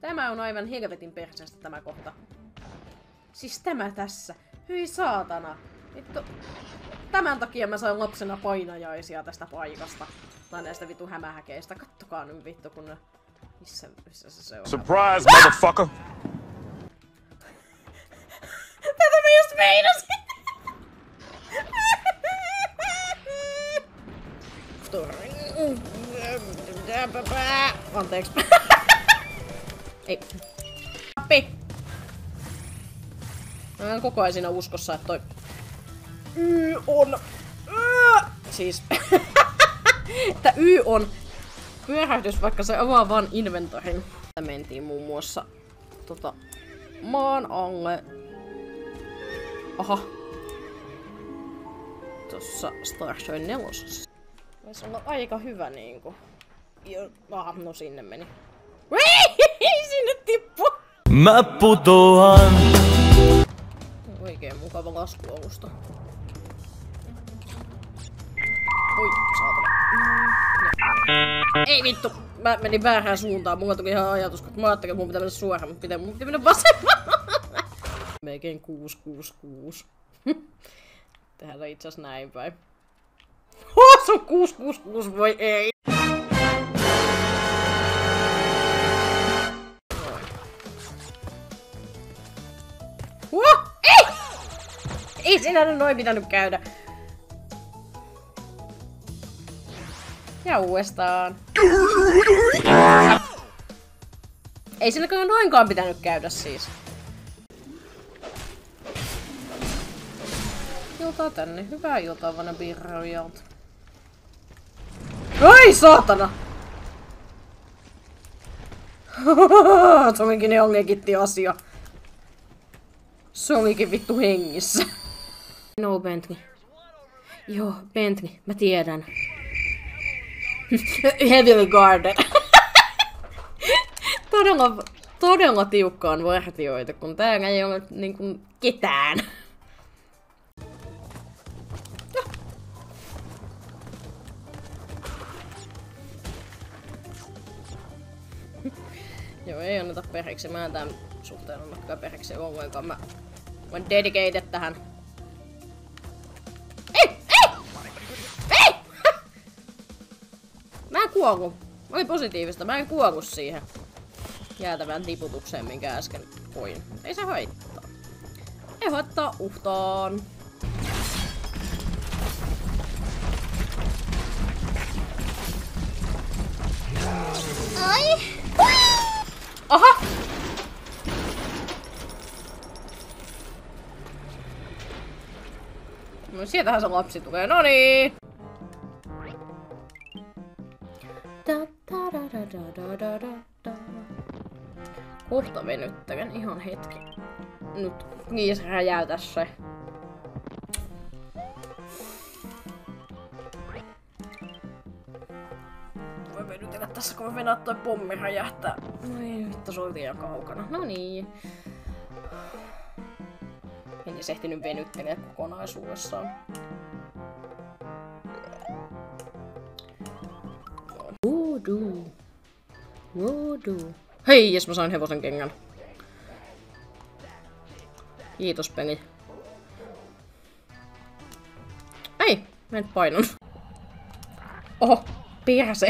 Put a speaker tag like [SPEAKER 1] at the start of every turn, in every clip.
[SPEAKER 1] Tämä on aivan helvetin perseestä tämä kohta. Siis tämä tässä. Hyi saatana. Vittu. Tämän takia mä sain lapsena painajaisia tästä paikasta. Tai näistä vittu hämähäkeistä. Kattokaa nyt vittu kun ne... Missä se on?
[SPEAKER 2] Surprise, motherfucker!
[SPEAKER 1] Tätä mä just meinasin! Anteeksi. Ei. Appi! Mä oon koko ajan siinä uskossa, että toi... Y on... Siis... että Y on pyörähdys, vaikka se avaa vaan inventorin. Mentiin muun muassa maan alle. Aha. Tossa Starshine 4. Voisi olla aika hyvä niinku. No sinne meni. Sinne tippu!
[SPEAKER 3] Mä putoan!
[SPEAKER 1] Oikein mukava laskualusta. Oi, saatana. Ei vittu! Mä menin väärään suuntaan. Mulla tuli ihan ajatus, kun mä ajattelin, että mun pitää mennä suoraan, mutta mun pitää mennä vasemmalle. Melkein 666. Tehdään itse asiassa näin päin. Se on 666, voi ei! Ei! Ei siinä noin pitänyt käydä. Ja uudestaan. Ei siinä kyllä noinkaan pitänyt käydä siis. Iltaa tänne. Hyvää iltaa, vanha birrojalta. Ai saatana! Se olikin ne ongelkitti asia. Se olikin vittu hengissä. No Bentley. Joo, Bentley, mä tiedän. Heavily guarded. Todella tiukkaan vartioita, kun täällä ei ole niinku ketään. Joo, ei anneta periksi. Mä en tämän suhteen anna periksi ollenkaan. Mä oon dedicated tähän. Ei! Mä en kuollu. Oli positiivista. Mä en kuollu siihen jäätävään tiputukseen, minkä äsken koin. Ei se haittaa. Ei haittaa uhtaan. Ai! Aha! No sieltähän se lapsi tulee, noniin! Kohta venyttelen ihan hetki. Nyt niin se räjäytä se. Voi venytellä tässä, kun mä venään toi pommi räjähtää. Noi vittu, se oli liian kaukana. No niin. En edes ehtinyt venytteleä kokonaisuudessaan. Voodoo. Voodoo. Hei, jes mä sain hevosen kengän. Kiitos peli. Ei, mä en painanut. Oho, perse.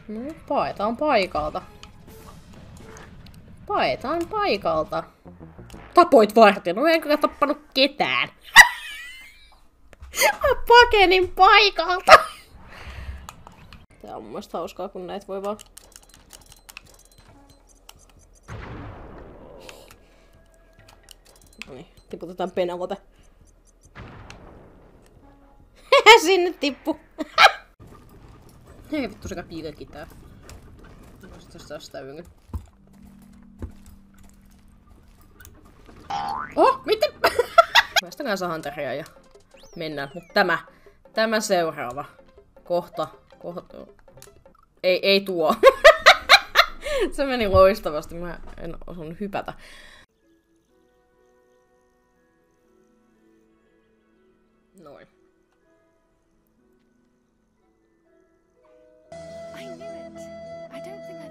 [SPEAKER 1] No, paetaan paikalta. Paetaan paikalta. Tapoit vartin, no en kyllä tappanut ketään. Mä pakenin paikalta. Tää on mun mielestä hauskaa, kun näitä voi vaan... Noniin, tiputetaan Penelope. Sinne tippu. Hei vittu, sekä piileekin tää. Tästä sitä yli. Oh, mitä? Päästäkään sahanteria ja mennään. Mut tämä seuraava. Kohta. Ei tuo. Se meni loistavasti. Mä en osannut hypätä. Noin.
[SPEAKER 4] I knew it. I don't think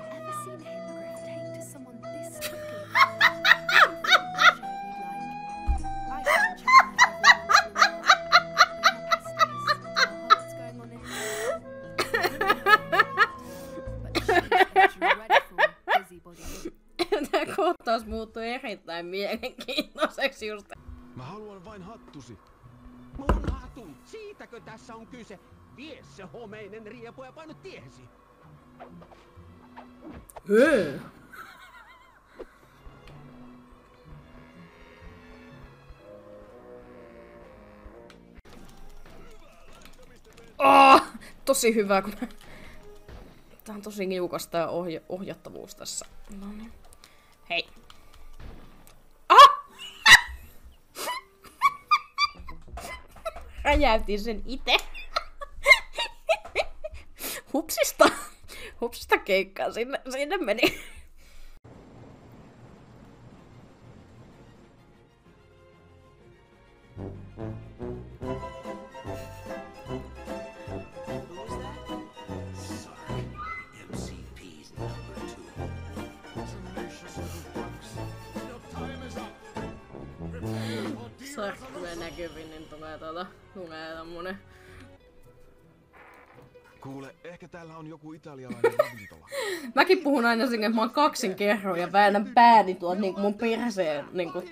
[SPEAKER 1] mielenkiintoiseksi just.
[SPEAKER 2] Mä haluan vain hattusi. Mun hatun! Siitäkö tässä on kyse? Vie se homeinen riepu ja painu tiehesi.
[SPEAKER 1] Tosi hyvä, kun tää on tosi niukas tää ohjattavuus tässä. No niin. Hei. Räjäytin sen ite. Hupsista keikkaa, sinne meni. Sarkkujen näkyviin, niin tulee tommonen.
[SPEAKER 2] Kuule, ehkä täällä on joku italialainen ravintola.
[SPEAKER 1] Mäkin puhun aina sinne, että mä oon kaksin kerroin ja väännän pääni tuolta niinku mun perseen niinku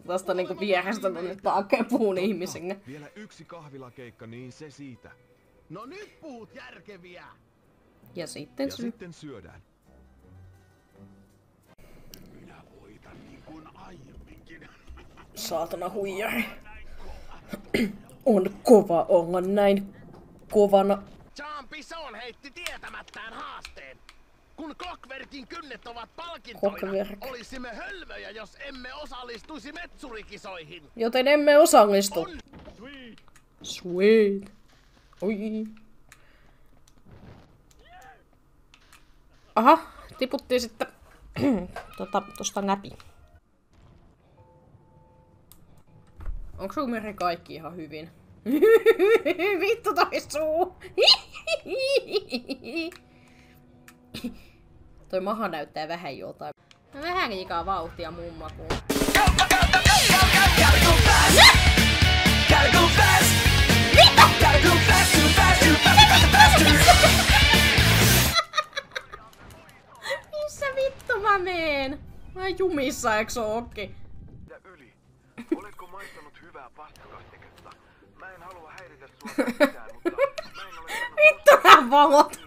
[SPEAKER 1] tosta niinku vierestä tonne taakse puhun ihmisille.
[SPEAKER 2] Vielä yksi kahvilakeikka, niin se siitä. No nyt puhut järkeviä!
[SPEAKER 1] Ja sitten
[SPEAKER 2] syödään. Minä voitan niin kuin aiemminkin.
[SPEAKER 1] Saatana huijari. On kova olla näin kovana.
[SPEAKER 4] Jean Pisson heitti tietämättään haasteen. Kun Clockwerkin kynnet ovat palkintoina, olisimme hölmöjä, jos emme osallistuisi metsurikisoihin.
[SPEAKER 1] Joten emme osallistu. Sweet. Oi. Aha, tiputtiin sitten tosta läpi. Onko sun meri kaikki ihan hyvin? Vittu toi suu! Toi maha näyttää vähän jotain. Vähän liikaa vauhtia mun makuun. Missä vittu mä meen? Mä jumissa, eiks ookin?
[SPEAKER 5] Oletko maistanut hyvää pastakastiketta? Mä en halua häiritä sua mitään, mutta mä en ole
[SPEAKER 1] vittu nää valot!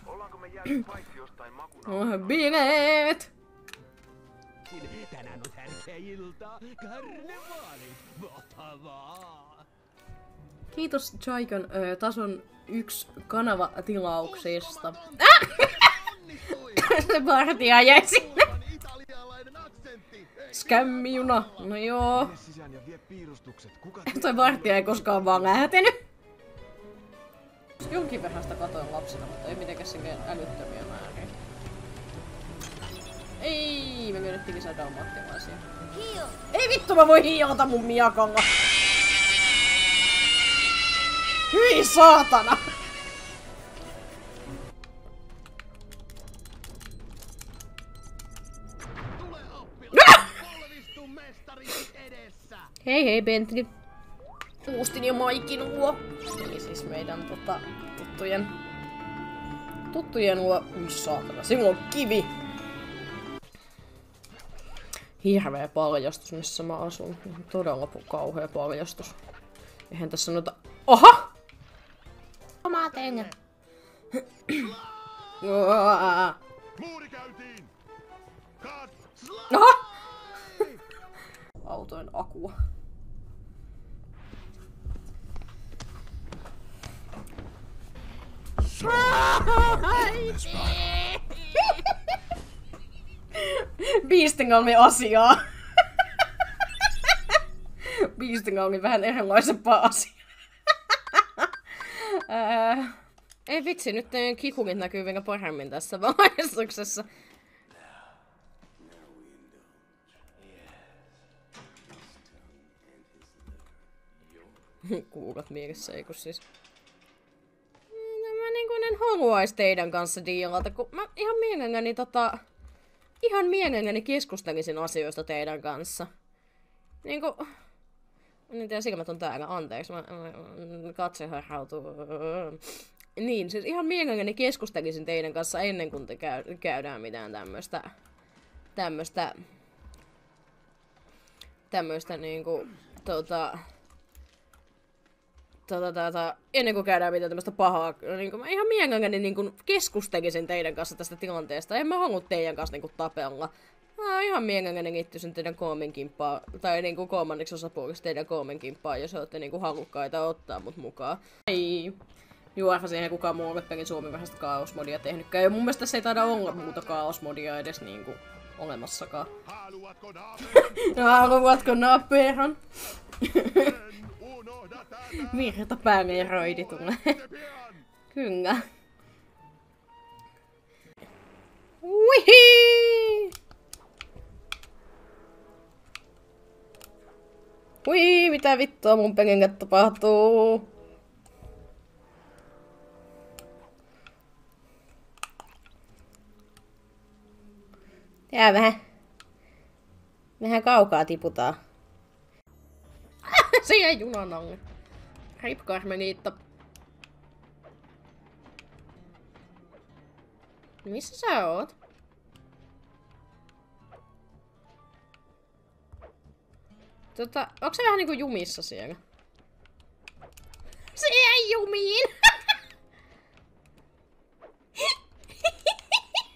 [SPEAKER 5] Ollaanko me jäänyt paitsi jostain makuna?
[SPEAKER 1] Bileet!
[SPEAKER 2] Tänään on tärkeä ilta. Karnevaali. Mahtavaa.
[SPEAKER 1] Kiitos Jaikon tason 1 kanavatilauksesta. Se vartija jäi sinne. Skämmijuna. No joo. Toi vartija ei koskaan vaan lähtenyt. Jonkin verran sitä katoin lapsena, mutta ei mitenkään silleen älyttömiä määriä. Ei, me myönnettiin lisää dalmattilaisia. Ei vittu, mä voin hiilata mun miakalla. Hyi saatana! Hei hei Bentley. Puustin ja Maikin luo. Eli siis meidän tuttujen luo. Ui saatana, sillä on kivi. Hirveä paljastus, missä mä asun. Todella kauhea paljastus. Eihän tässä noita... Oha! Omaa tengä.
[SPEAKER 2] Muuri käytiin!
[SPEAKER 1] Aha! Autojen akua. Beasting oli asiaa. Beasting oli vähän erilaisempaa asiaa. Ei vitsi, nyt ne kikumit näkyy vielä paremmin tässä valaistuksessa. Kuukat mielessä, eikö siis? Mä niinku en haluais teidän kanssa diilata, kun mä ihan mielelläni keskustelisin asioista teidän kanssa. Niinku... En tiedä, silmät on täällä, anteeksi, mä katse harhautuu. Niin, siis ihan mielelläni keskustelisin teidän kanssa ennen kuin te käydään mitään tämmöstä tämmöistä niinku ennen kuin käydään mitään tämmöistä pahaa, niin mä ihan mielelläni niin keskustelisin teidän kanssa tästä tilanteesta. En mä halua teidän kanssa niin tapella. Mä ihan mielelläni liittyisin teidän kolmenkimpaan, tai niin kolmanneksi osapuoliksi teidän kolmenkimpaan, jos olette niin halukkaita ottaa mut mukaan. Ei juofa siihen kukaan muu ole pelin Suomen vähäistä kaosmodia tehnytkään. Ja mun mielestä tässä ei taida olla muuta kaosmodia edes niinku olemassakaan. Haluatko naappeehan? Virta päälle ja roidi tulee. Kyllä. Uihi! Ui, mitä vittua mun pelille tapahtuu? Tää vähän kaukaa tiputaan. Se jäi junan alle. Rip Carmelita. Missä sä oot? Onks se vähän niinku jumissa siellä? Se jäi jumiin!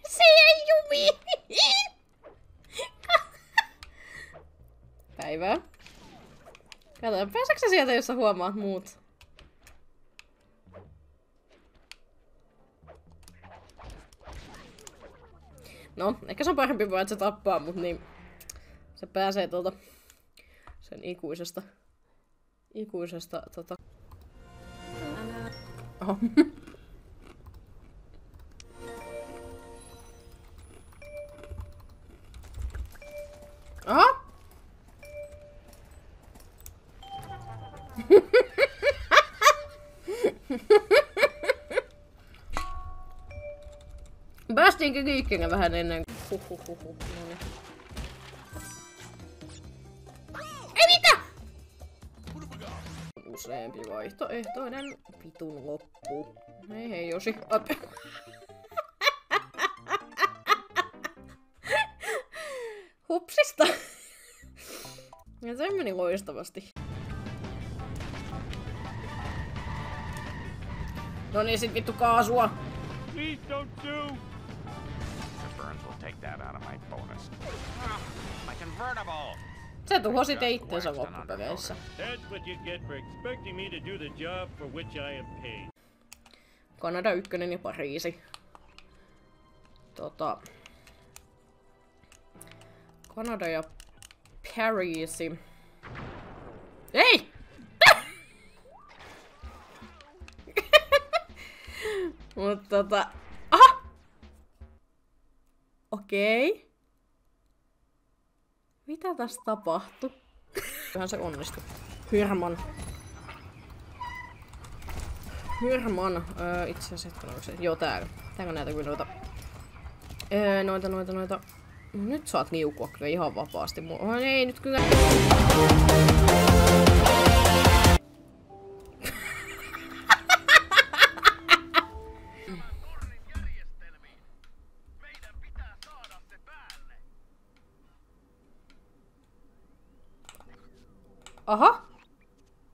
[SPEAKER 1] Se jäi jumiin! Päivää. Kato, pääseekö sä sieltä, jos sä huomaat muut? No, ehkä se on parempi vaan, että se tappaa mut, niin se pääsee tuolta sen ikuisesta Oho. Aha! Päästiinkö liikkeelle vähän ennen? Huhhuhuhu. Ei mitä? Useampi vaihtoehtoinen vitun loppu. Hei Josi. Hupsista. Ja se meni loistavasti. No niin, sit vittu kaasua.
[SPEAKER 6] Please don't sue.
[SPEAKER 7] Mr. Burns will take that out of my bonus. My convertible!
[SPEAKER 1] Se tuhosi te itsensä loppupeleissä.
[SPEAKER 6] That's what you get for expecting me to do the job for which I am paid.
[SPEAKER 1] Kanada 1 ja Pariisi. Kanada ja Pariisi. Ei! Mutta aha! Okei. Mitä tässä tapahtui? Kyllähän se onnistui. Hyrman. Itse asiassa onko se? Joo, täällä. Täällä on näitä kuin noita. Noita. Nyt saat liukua kyllä ihan vapaasti. Ei nyt kyllä.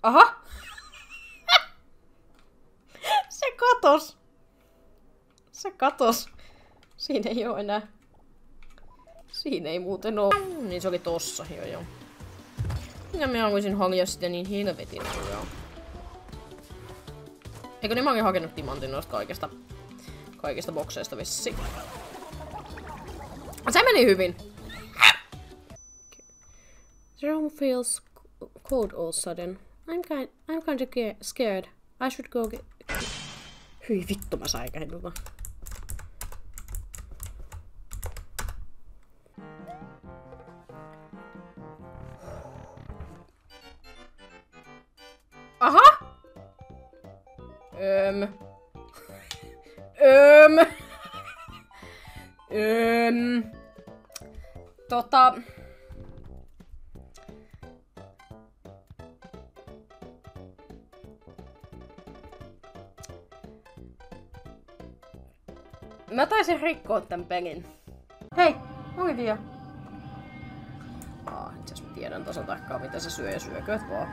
[SPEAKER 1] Aha! Se katos. Siinä ei oo enää. Siinä ei muuten oo. Niin se oli tossa, joo. Ja mä haluaisin hakea sitä niin helvetin joo. Eikö niin mä olin hakenut timantin noista kaikista bokseista vissi. Se meni hyvin. The room feels cold all of a sudden. I'm kind of scared. I should go get... Hyi vittu mä säikähdin vaan. Aha! Mä taisin rikkoa tän pelin. Hei, Olivia. Itse asiassa mä tiedän. tiedän tasan tarkkaan mitä se syö ja syökööt vaan.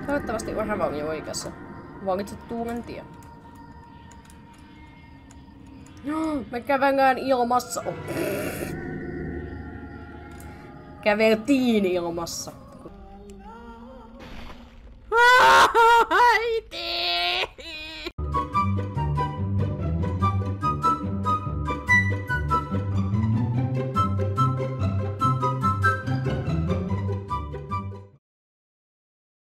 [SPEAKER 1] Toivottavasti Orava on jo oikeassa. Valitsettu en tiedä. Me kävellään ilmassa. Oh. Käveltiin ilmassa. Äiti!